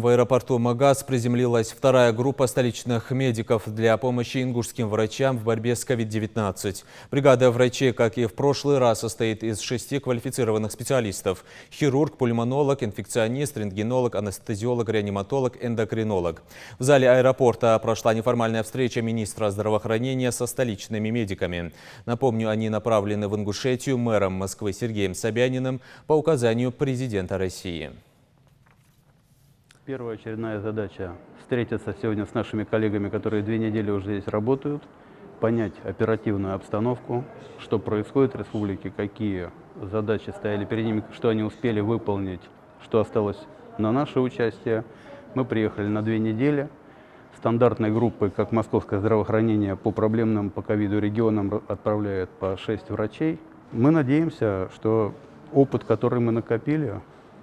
в аэропорту Магаз приземлилась вторая группа столичных медиков для помощи ингушским врачам в борьбе с COVID-19. Бригада врачей, как и в прошлый раз, состоит из 6 квалифицированных специалистов: хирург, пульмонолог, инфекционист, рентгенолог, анестезиолог, реаниматолог, эндокринолог. В зале аэропорта прошла неформальная встреча министра здравоохранения со столичными медиками. Напомню, они направлены в Ингушетию мэром Москвы Сергеем Собяниным по указанию президента России. Первая очередная задача – встретиться сегодня с нашими коллегами, которые 2 недели уже здесь работают, понять оперативную обстановку, что происходит в республике, какие задачи стояли перед ними, что они успели выполнить, что осталось на наше участие. Мы приехали на 2 недели. Стандартной группы, как Московское здравоохранение, по проблемным по ковиду регионам отправляет по 6 врачей. Мы надеемся, что опыт, который мы накопили,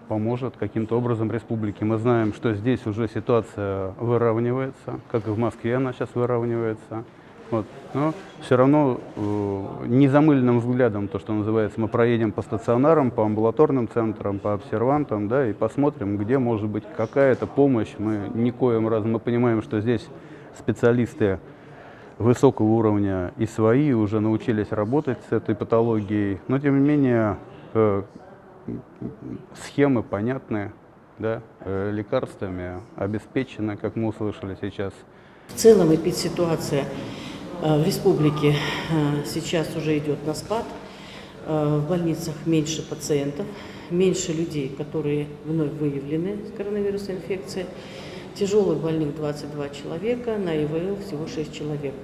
поможет каким-то образом республике. Мы знаем, что здесь уже ситуация выравнивается, как и в Москве она сейчас выравнивается. Вот. Но все равно незамыленным взглядом, то, что называется, мы проедем по стационарам, по амбулаторным центрам, по обсервантам, да, и посмотрим, где может быть какая-то помощь. Мы никоим разом, мы понимаем, что здесь специалисты высокого уровня и свои уже научились работать с этой патологией, но тем не менее схемы понятны, да, лекарствами обеспечены, как мы услышали сейчас. В целом эпидситуация в республике сейчас уже идет на спад. В больницах меньше пациентов, меньше людей, которые вновь выявлены с коронавирусной инфекцией. Тяжелых больных 22 человека, на ИВЛ всего 6 человек.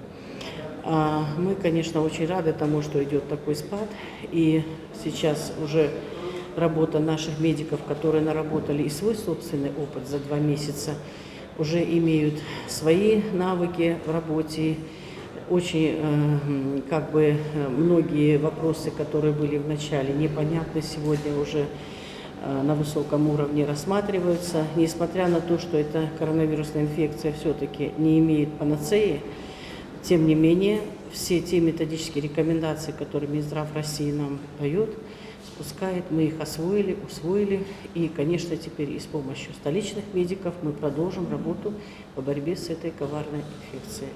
Мы, конечно, очень рады тому, что идет такой спад. И сейчас уже работа наших медиков, которые наработали и свой собственный опыт за 2 месяца, уже имеют свои навыки в работе. Очень многие вопросы, которые были в начале непонятны, сегодня уже на высоком уровне рассматриваются. Несмотря на то, что эта коронавирусная инфекция все-таки не имеет панацеи, тем не менее, все те методические рекомендации, которые Минздрав России нам дает, спускает, мы их усвоили. И, конечно, теперь и с помощью столичных медиков мы продолжим работу по борьбе с этой коварной инфекцией.